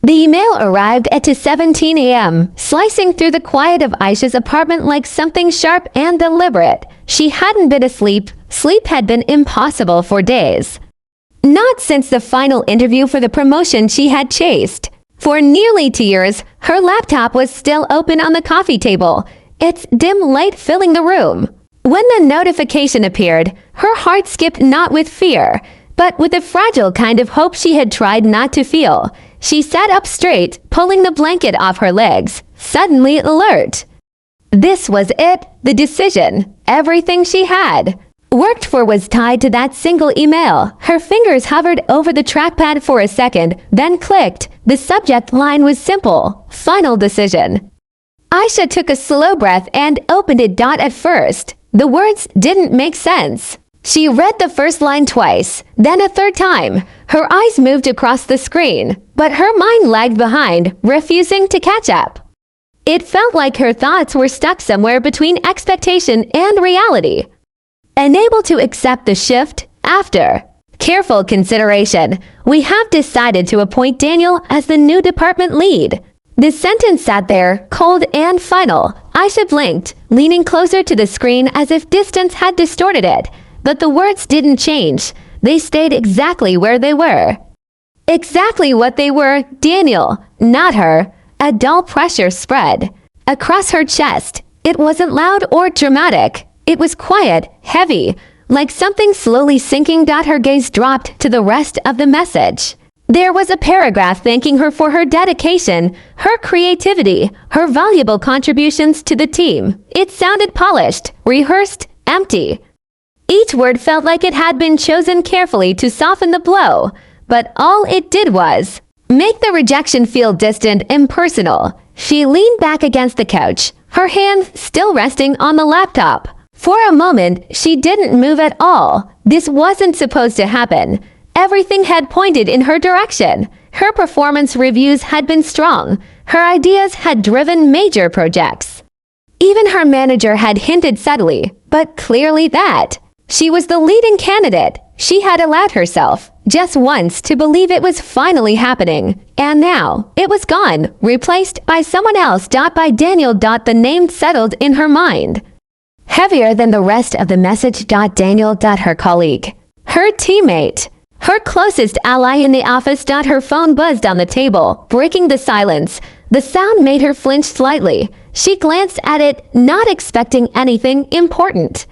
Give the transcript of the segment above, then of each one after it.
The email arrived at 2:17 a.m., slicing through the quiet of Aisha's apartment like something sharp and deliberate. She hadn't been asleep. Sleep had been impossible for days. Not since the final interview for the promotion she had chased. For nearly 2 years, her laptop was still open on the coffee table, its dim light filling the room. When the notification appeared, her heart skipped not with fear, but with a fragile kind of hope she had tried not to feel. She sat up straight, pulling the blanket off her legs, suddenly alert. This was it, the decision. Everything she had worked for was tied to that single email. Her fingers hovered over the trackpad for a second, then clicked. The subject line was simple: final decision. Aisha took a slow breath and opened it. At first, the words didn't make sense. She read the first line twice, then a third time. Her eyes moved across the screen, but her mind lagged behind, refusing to catch up. It felt like her thoughts were stuck somewhere between expectation and reality, unable to accept the shift. After careful consideration, we have decided to appoint Daniel as the new department lead. The sentence sat there, cold and final. Aisha blinked, leaning closer to the screen as if distance had distorted it. But the words didn't change. They stayed exactly where they were. Exactly what they were, Daniel, not her. A dull pressure spread across her chest. It wasn't loud or dramatic. It was quiet, heavy, like something slowly sinking. Her gaze dropped to the rest of the message. There was a paragraph thanking her for her dedication, her creativity, her valuable contributions to the team. It sounded polished, rehearsed, empty. Each word felt like it had been chosen carefully to soften the blow, but all it did was make the rejection feel distant, impersonal. She leaned back against the couch, her hand still resting on the laptop. For a moment, she didn't move at all. This wasn't supposed to happen. Everything had pointed in her direction. Her performance reviews had been strong. Her ideas had driven major projects. Even her manager had hinted subtly, but clearly that she was the leading candidate. She had allowed herself, just once, to believe it was finally happening. And now, it was gone, replaced by someone else. By Daniel. The name settled in her mind. Heavier than the rest of the message. Daniel. Her colleague. Her teammate. Her closest ally in the office. Her phone buzzed on the table, breaking the silence. The sound made her flinch slightly. She glanced at it, not expecting anything important.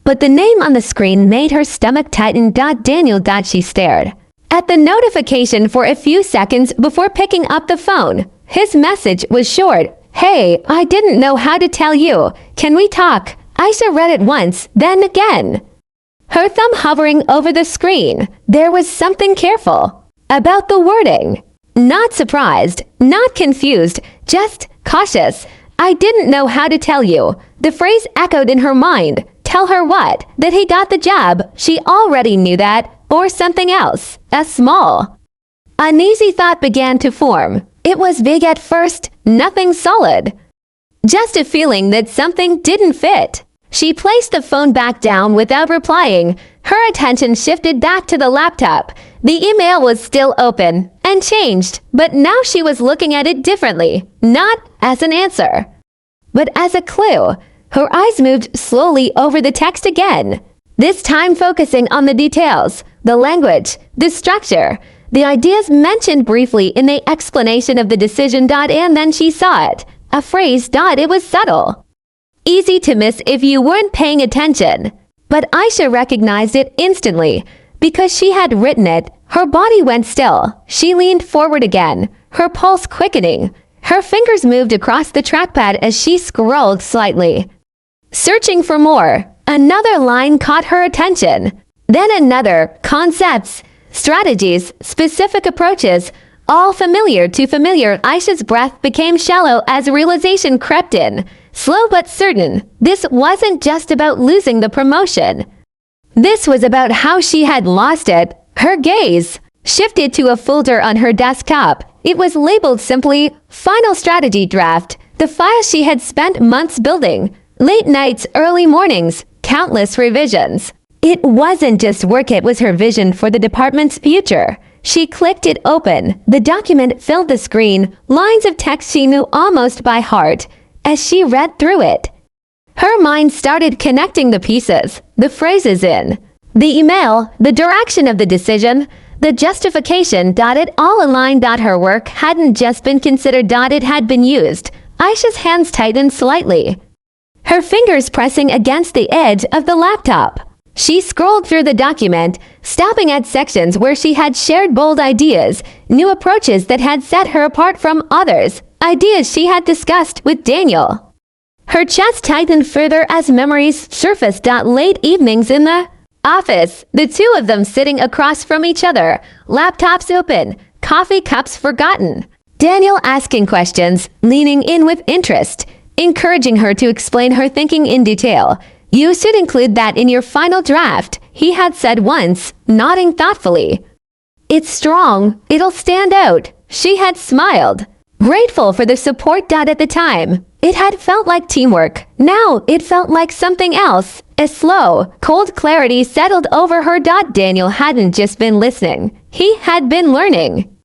But the name on the screen made her stomach tighten. Daniel. She stared at the notification for a few seconds before picking up the phone. His message was short. Hey, I didn't know how to tell you. Can we talk? Aisha read it once, then again, her thumb hovering over the screen. There was something careful about the wording. Not surprised, not confused, just cautious. I didn't know how to tell you. The phrase echoed in her mind. Tell her what? That he got the job. She already knew that. Or something else. A small, uneasy thought began to form. It was vague at first, nothing solid. Just a feeling that something didn't fit. She placed the phone back down without replying. Her attention shifted back to the laptop. The email was still open, unchanged, but now she was looking at it differently. Not as an answer, but as a clue. Her eyes moved slowly over the text again, this time focusing on the details, the language, the structure, the ideas mentioned briefly in the explanation of the decision. And then she saw it. A phrase. It was subtle, easy to miss if you weren't paying attention. But Aisha recognized it instantly. Because she had written it, her body went still. She leaned forward again, her pulse quickening. Her fingers moved across the trackpad as she scrolled slightly, searching for more. Another line caught her attention. Then another. Concepts, strategies, specific approaches, all familiar to familiar. Aisha's breath became shallow as realization crept in. Slow but certain. This wasn't just about losing the promotion. This was about how she had lost it. Her gaze shifted to a folder on her desktop. It was labeled simply, Final Strategy Draft. The file she had spent months building. Late nights, early mornings, countless revisions. It wasn't just work, it was her vision for the department's future. She clicked it open. The document filled the screen, lines of text she knew almost by heart. As she read through it, her mind started connecting the pieces, the phrases in the email, the direction of the decision, the justification. It all aligned. Her work hadn't just been considered. It had been used. Aisha's hands tightened slightly, her fingers pressing against the edge of the laptop. She scrolled through the document, stopping at sections where she had shared bold ideas, new approaches that had set her apart from others, ideas she had discussed with Daniel. Her chest tightened further as memories surfaced. Late evenings in the office, the two of them sitting across from each other, laptops open, coffee cups forgotten. Daniel asking questions, leaning in with interest, encouraging her to explain her thinking in detail. You should include that in your final draft, he had said once, nodding thoughtfully. It's strong, it'll stand out, she had smiled, grateful for the support. At the time, it had felt like teamwork. Now it felt like something else. A slow, cold clarity settled over her. Daniel hadn't just been listening, he had been learning.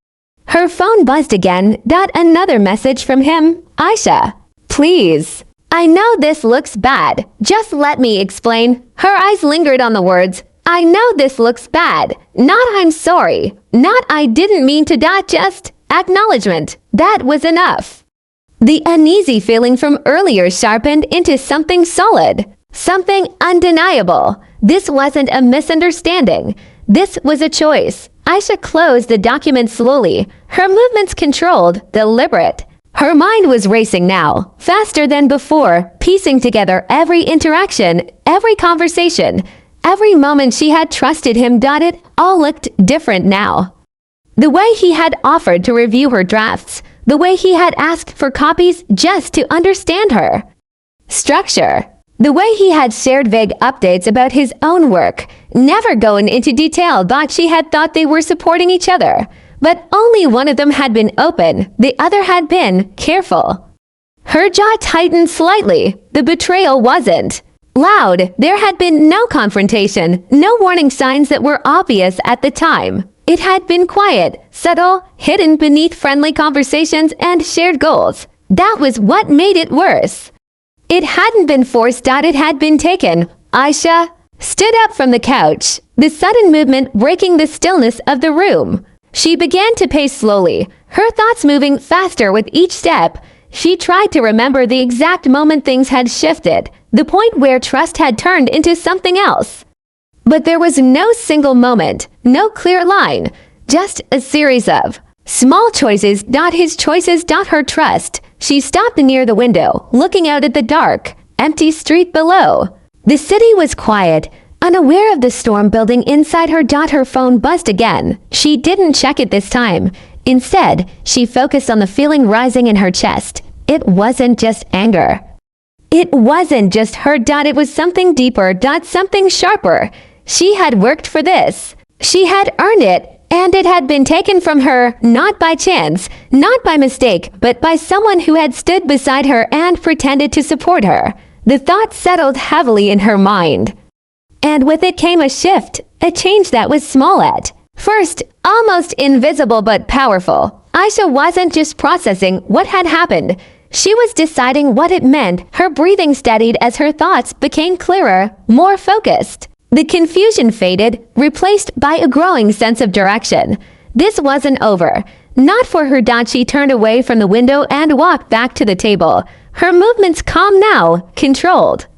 Her phone buzzed again. Another message from him. Aisha, please. I know this looks bad. Just let me explain. Her eyes lingered on the words. I know this looks bad. Not I'm sorry. Not I didn't mean to. Just acknowledgement. That was enough. The uneasy feeling from earlier sharpened into something solid. Something undeniable. This wasn't a misunderstanding. This was a choice. Aisha closed the document slowly, her movements controlled, deliberate. Her mind was racing now, faster than before, piecing together every interaction, every conversation, every moment she had trusted him. It all looked different now. The way he had offered to review her drafts, the way he had asked for copies just to understand her structure, the way he had shared vague updates about his own work, never going into detail. She had thought they were supporting each other. But only one of them had been open, the other had been careful. Her jaw tightened slightly. The betrayal wasn't loud. There had been no confrontation, no warning signs that were obvious at the time. It had been quiet, subtle, hidden beneath friendly conversations and shared goals. That was what made it worse. It hadn't been forced. It had been taken. Aisha stood up from the couch, the sudden movement breaking the stillness of the room. She began to pace slowly, her thoughts moving faster with each step. She tried to remember the exact moment things had shifted, the point where trust had turned into something else. But there was no single moment, no clear line, just a series of small choices. His choices. Her trust. She stopped near the window, looking out at the dark, empty street below. The city was quiet, unaware of the storm building inside her. Her phone buzzed again. She didn't check it this time. Instead, she focused on the feeling rising in her chest. It wasn't just anger. It wasn't just her. It was something deeper. Something sharper. She had worked for this. She had earned it. And it had been taken from her, not by chance, not by mistake, but by someone who had stood beside her and pretended to support her. The thought settled heavily in her mind. And with it came a shift, a change that was small at first, almost invisible but powerful. Aisha wasn't just processing what had happened. She was deciding what it meant. Her breathing steadied as her thoughts became clearer, more focused. The confusion faded, replaced by a growing sense of direction. This wasn't over. Not for her. She turned away from the window and walked back to the table. Her movements calm now, controlled.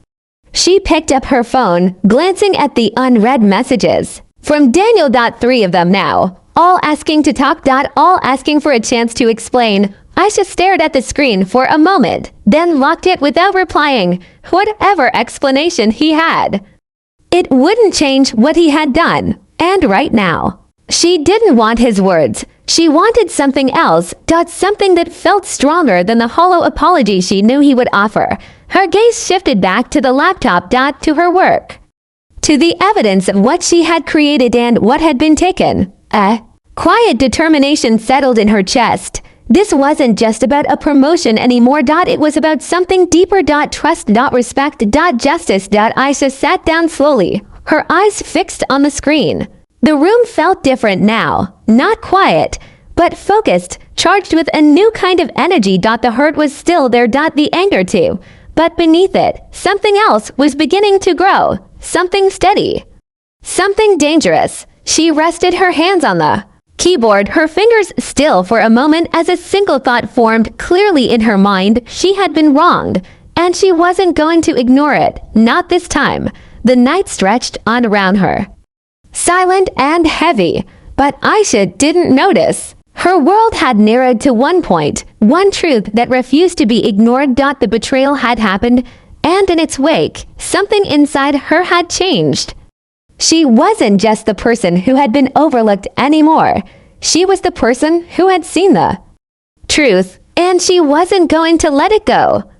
She picked up her phone, glancing at the unread messages. From Daniel. 3 of them now. All asking to talk. All asking for a chance to explain. Aisha stared at the screen for a moment, then locked it without replying, whatever explanation he had. It wouldn't change what he had done, and right now. She didn't want his words. She wanted something else. Something that felt stronger than the hollow apology she knew he would offer. Her gaze shifted back to the laptop. To her work. To the evidence of what she had created and what had been taken. A quiet determination settled in her chest. This wasn't just about a promotion anymore. It was about something deeper. Trust. Respect. Justice. Aisha sat down slowly, her eyes fixed on the screen. The room felt different now, not quiet, but focused, charged with a new kind of energy. The hurt was still there. The anger too. But beneath it, something else was beginning to grow. Something steady. Something dangerous. She rested her hands on the keyboard, her fingers still for a moment as a single thought formed clearly in her mind. She had been wronged, and she wasn't going to ignore it. Not this time. The night stretched on around her, silent and heavy, but Aisha didn't notice. Her world had narrowed to one point, one truth that refused to be ignored. The betrayal had happened, and in its wake, something inside her had changed. She wasn't just the person who had been overlooked anymore. She was the person who had seen the truth, and she wasn't going to let it go.